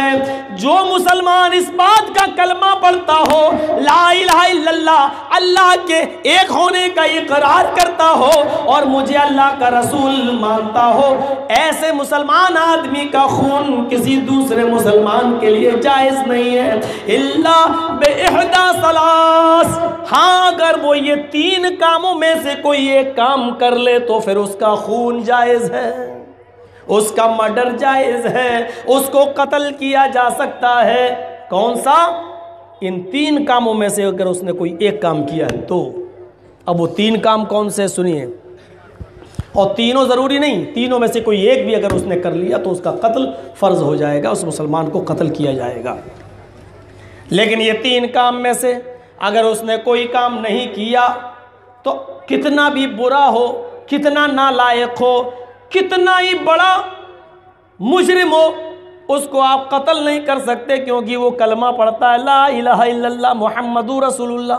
है। जो मुसलमान इस बात का कलमा पढ़ता हो, ला इलाहा इल्लल्लाह, अल्लाह के एक होने का इकरार करता हो और मुझे अल्लाह का रसूल मानता हो, ऐसे मुसलमान आदमी का खून किसी दूसरे मुसलमान के लिए जायज़ नहीं है, इल्ला बेइहदा सलास। हाँ, अगर वो ये 3 कामों में से कोई एक काम कर ले तो फिर उसका खून जायज़ है, उसका मर्डर जायज़ है, उसको कत्ल किया जा सकता है। कौन सा? इन 3 कामों में से अगर उसने कोई एक काम किया है तो। अब वो 3 काम कौन से सुनिए, और तीनों ज़रूरी नहीं, तीनों में से कोई एक भी अगर उसने कर लिया तो उसका कत्ल फ़र्ज़ हो जाएगा, उस मुसलमान को कत्ल किया जाएगा। लेकिन ये 3 काम में से अगर उसने कोई काम नहीं किया तो कितना भी बुरा हो, कितना नालायक हो, कितना ही बड़ा मुजरिम हो, उसको आप कत्ल नहीं कर सकते, क्योंकि वो कलमा पढ़ता है ला इलाहा इल्लल्लाह मुहम्मदुर रसूलुल्लाह।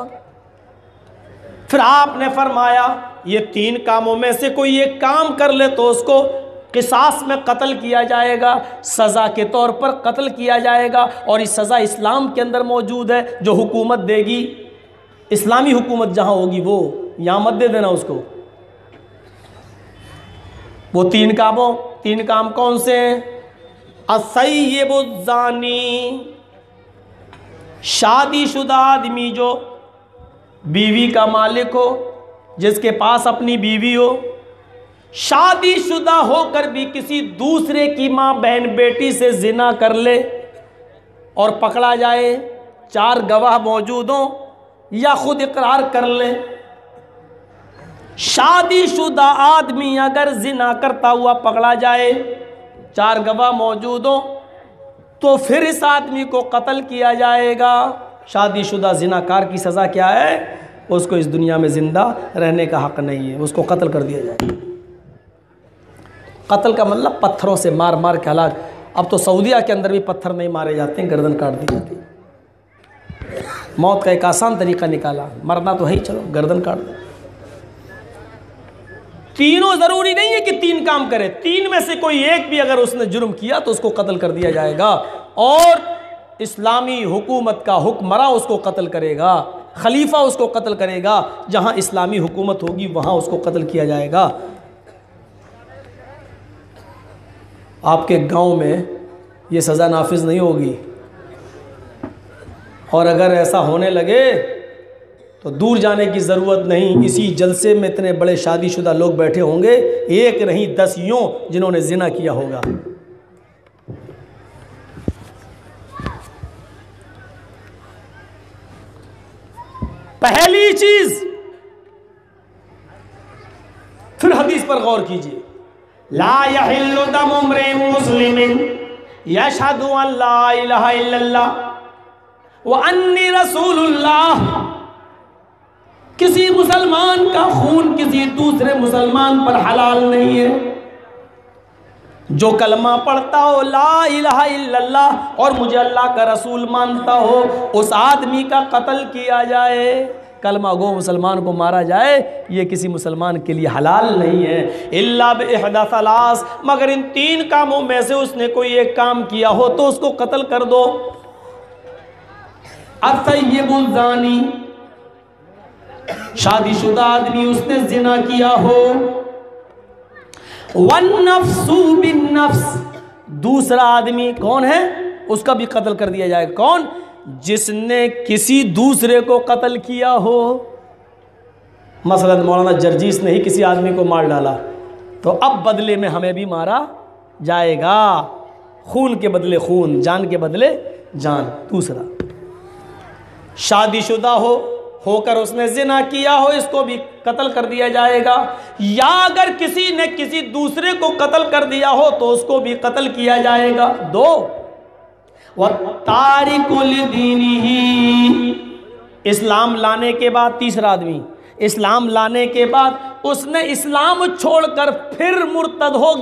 फिर आपने फरमाया ये 3 कामों में से कोई एक काम कर ले तो उसको किसास में कत्ल किया जाएगा, सज़ा के तौर पर कत्ल किया जाएगा। और ये सज़ा इस्लाम के अंदर मौजूद है, जो हुकूमत देगी, इस्लामी हुकूमत जहाँ होगी वो यहाँ मत दे देना उसको। वो 3 काम कौन से हैं? असय्यिबुज़्ज़ानी, शादीशुदा आदमी जो बीवी का मालिक हो, जिसके पास अपनी बीवी हो, शादीशुदा होकर भी किसी दूसरे की माँ बहन बेटी से जिना कर ले और पकड़ा जाए, 4 गवाह मौजूद हों या खुद इकरार कर ले। शादीशुदा आदमी अगर जिना करता हुआ पकड़ा जाए, 4 गवाह मौजूद हों, तो फिर इस आदमी को कत्ल किया जाएगा। शादीशुदा जिनाकार की सज़ा क्या है? उसको इस दुनिया में ज़िंदा रहने का हक़ नहीं है, उसको कत्ल कर दिया जाए। कत्ल का मतलब पत्थरों से मार मार के हलाक। अब तो सऊदीया के अंदर भी पत्थर नहीं मारे जाते हैं, गर्दन काट दी जाती है। मौत का एक आसान तरीका निकाला, मरना तो है ही, चलो गर्दन काट दो। तीनों ज़रूरी नहीं है कि 3 काम करे, 3 में से कोई एक भी अगर उसने जुर्म किया तो उसको कत्ल कर दिया जाएगा। और इस्लामी हुकूमत का हुक्मरां उसको कत्ल करेगा, खलीफा उसको कत्ल करेगा। जहां इस्लामी हुकूमत होगी वहां उसको कत्ल किया जाएगा। आपके गांव में ये सज़ा नाफिज नहीं होगी, और अगर ऐसा होने लगे तो दूर जाने की ज़रूरत नहीं। इसी जलसे में इतने बड़े शादीशुदा लोग बैठे होंगे, एक नहीं 10 यूं जिन्होंने जिना किया होगा। पहली चीज, फिर हदीस पर गौर कीजिए, ला यहिल्लु दमु इम्रिइन मुस्लिमिन यशहदु अन ला इलाहा इल्लल्लाह व अन्नी रसूलुल्लाह। किसी मुसलमान का खून किसी दूसरे मुसलमान पर हलाल नहीं है। जो कलमा पढ़ता हो ला इलाहा इल्लल्लाह और मुझे अल्लाह का रसूल मानता हो, उस आदमी का कत्ल किया जाए, कलमा गो मुसलमान को मारा जाए, ये किसी मुसलमान के लिए हलाल नहीं है। इल्ला बिइहदा सलास, मगर इन 3 कामों में से उसने कोई एक काम किया हो तो उसको कत्ल कर दो। असय्यिबुज़्ज़ानी, शादीशुदा आदमी उसने जिना किया हो। वन्नफ्सु बिन्नफ्स, दूसरा आदमी कौन है? उसका भी कत्ल कर दिया जाएगा। कौन? जिसने किसी दूसरे को कत्ल किया हो। मसलन मौलाना जर्जीस ने ही किसी आदमी को मार डाला, तो अब बदले में हमें भी मारा जाएगा। खून के बदले खून, जान के बदले जान। दूसरा, शादीशुदा होकर उसने जिना किया हो, इसको भी कत्ल कर दिया जाएगा। या अगर किसी ने किसी दूसरे को कत्ल कर दिया हो तो उसको भी कत्ल किया जाएगा। 2, व तारिकु लिदीनिही, इस्लाम लाने के बाद, तीसरा आदमी इस्लाम लाने के बाद उसने इस्लाम छोड़कर फिर मुर्तद हो गया।